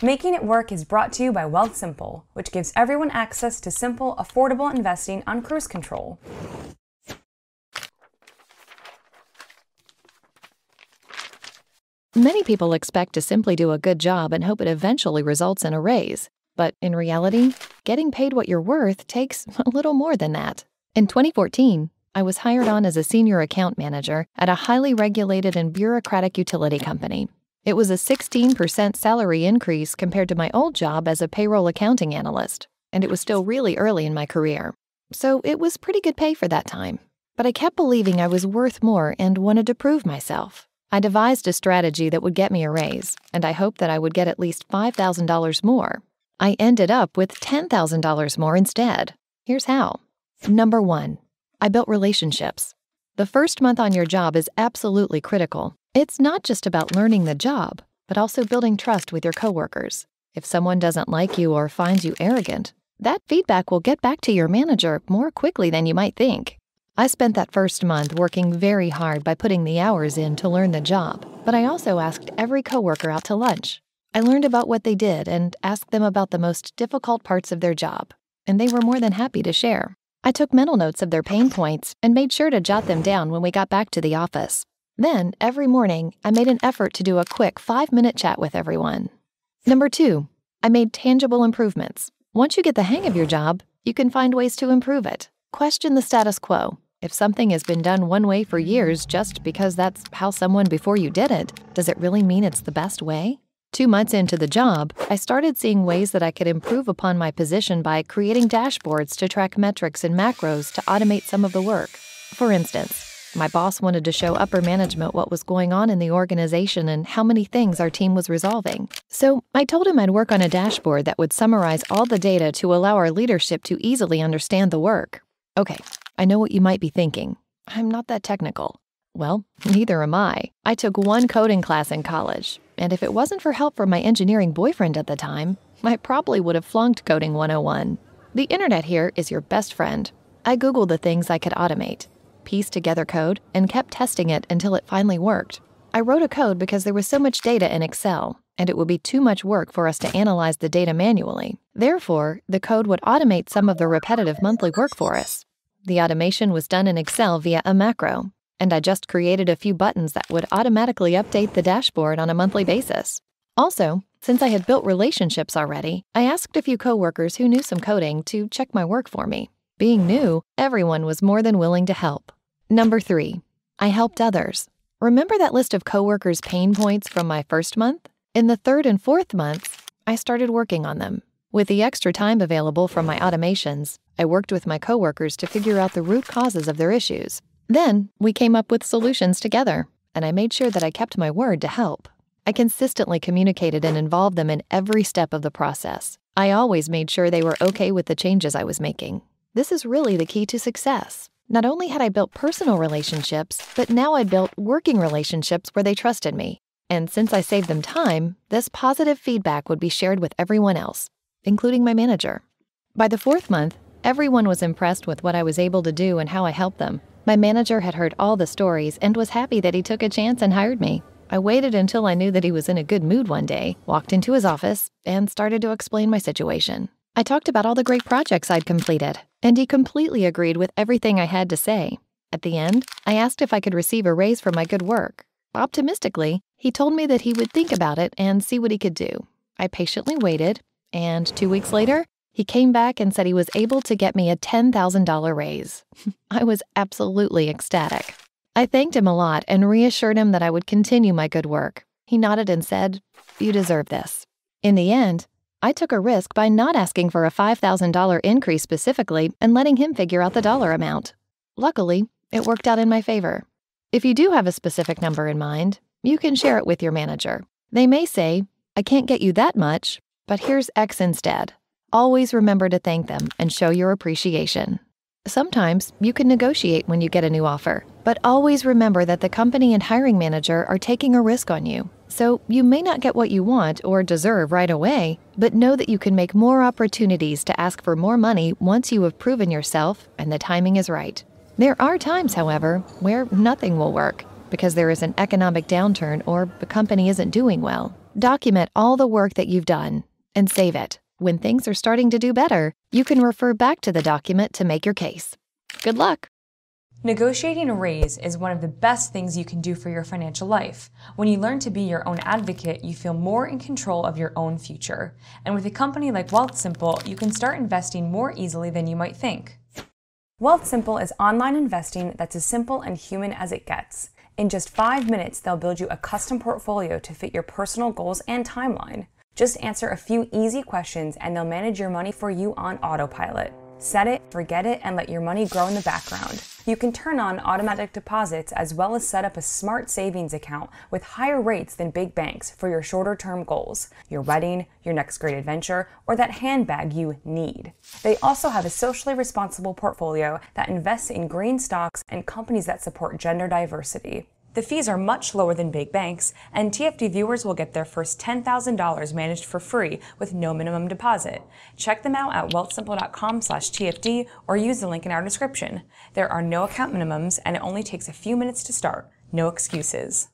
Making It Work is brought to you by WealthSimple, which gives everyone access to simple, affordable investing on cruise control. Many people expect to simply do a good job and hope it eventually results in a raise. But in reality, getting paid what you're worth takes a little more than that. In 2014, I was hired on as a senior account manager at a highly regulated and bureaucratic utility company. It was a 16% salary increase compared to my old job as a payroll accounting analyst, and it was still really early in my career. So it was pretty good pay for that time. But I kept believing I was worth more and wanted to prove myself. I devised a strategy that would get me a raise, and I hoped that I would get at least $5,000 more. I ended up with $10,000 more instead. Here's how. Number 1, I built relationships. The first month on your job is absolutely critical. It's not just about learning the job, but also building trust with your coworkers. If someone doesn't like you or finds you arrogant, that feedback will get back to your manager more quickly than you might think. I spent that first month working very hard by putting the hours in to learn the job, but I also asked every coworker out to lunch. I learned about what they did and asked them about the most difficult parts of their job, and they were more than happy to share. I took mental notes of their pain points and made sure to jot them down when we got back to the office. Then, every morning, I made an effort to do a quick 5-minute chat with everyone. Number 2, I made tangible improvements. Once you get the hang of your job, you can find ways to improve it. Question the status quo. If something has been done one way for years just because that's how someone before you did it, does it really mean it's the best way? 2 months into the job, I started seeing ways that I could improve upon my position by creating dashboards to track metrics and macros to automate some of the work. For instance, my boss wanted to show upper management what was going on in the organization and how many things our team was resolving. So I told him I'd work on a dashboard that would summarize all the data to allow our leadership to easily understand the work. Okay, I know what you might be thinking. I'm not that technical. Well, neither am I. I took one coding class in college, and if it wasn't for help from my engineering boyfriend at the time, I probably would have flunked Coding 101. The internet here is your best friend. I Googled the things I could automate, pieced together code, and kept testing it until it finally worked. I wrote a code because there was so much data in Excel, and it would be too much work for us to analyze the data manually. Therefore, the code would automate some of the repetitive monthly work for us. The automation was done in Excel via a macro, and I just created a few buttons that would automatically update the dashboard on a monthly basis. Also, since I had built relationships already, I asked a few coworkers who knew some coding to check my work for me. Being new, everyone was more than willing to help. Number 3, I helped others. Remember that list of coworkers' pain points from my first month? In the 3rd and 4th months, I started working on them. With the extra time available from my automations, I worked with my coworkers to figure out the root causes of their issues. Then, we came up with solutions together, and I made sure that I kept my word to help. I consistently communicated and involved them in every step of the process. I always made sure they were okay with the changes I was making. This is really the key to success. Not only had I built personal relationships, but now I'd built working relationships where they trusted me. And since I saved them time, this positive feedback would be shared with everyone else, including my manager. By the 4th month, everyone was impressed with what I was able to do and how I helped them. My manager had heard all the stories and was happy that he took a chance and hired me. I waited until I knew that he was in a good mood one day, walked into his office, and started to explain my situation. I talked about all the great projects I'd completed, and he completely agreed with everything I had to say. At the end, I asked if I could receive a raise for my good work. Optimistically, he told me that he would think about it and see what he could do. I patiently waited, and 2 weeks later, he came back and said he was able to get me a $10,000 raise. I was absolutely ecstatic. I thanked him a lot and reassured him that I would continue my good work. He nodded and said, "You deserve this." In the end, I took a risk by not asking for a $5,000 increase specifically and letting him figure out the dollar amount. Luckily, it worked out in my favor. If you do have a specific number in mind, you can share it with your manager. They may say, "I can't get you that much, but here's X instead." Always remember to thank them and show your appreciation. Sometimes you can negotiate when you get a new offer, but always remember that the company and hiring manager are taking a risk on you. So you may not get what you want or deserve right away, but know that you can make more opportunities to ask for more money once you have proven yourself and the timing is right. There are times, however, where nothing will work because there is an economic downturn or the company isn't doing well. Document all the work that you've done and save it. When things are starting to do better, you can refer back to the document to make your case. Good luck! Negotiating a raise is one of the best things you can do for your financial life. When you learn to be your own advocate, you feel more in control of your own future. And with a company like WealthSimple, you can start investing more easily than you might think. WealthSimple is online investing that's as simple and human as it gets. In just 5 minutes, they'll build you a custom portfolio to fit your personal goals and timeline. Just answer a few easy questions and they'll manage your money for you on autopilot. Set it, forget it, and let your money grow in the background. You can turn on automatic deposits as well as set up a smart savings account with higher rates than big banks for your shorter-term goals, your wedding, your next great adventure, or that handbag you need. They also have a socially responsible portfolio that invests in green stocks and companies that support gender diversity. The fees are much lower than big banks, and TFD viewers will get their first $10,000 managed for free with no minimum deposit. Check them out at wealthsimple.com/TFD or use the link in our description. There are no account minimums, and it only takes a few minutes to start. No excuses.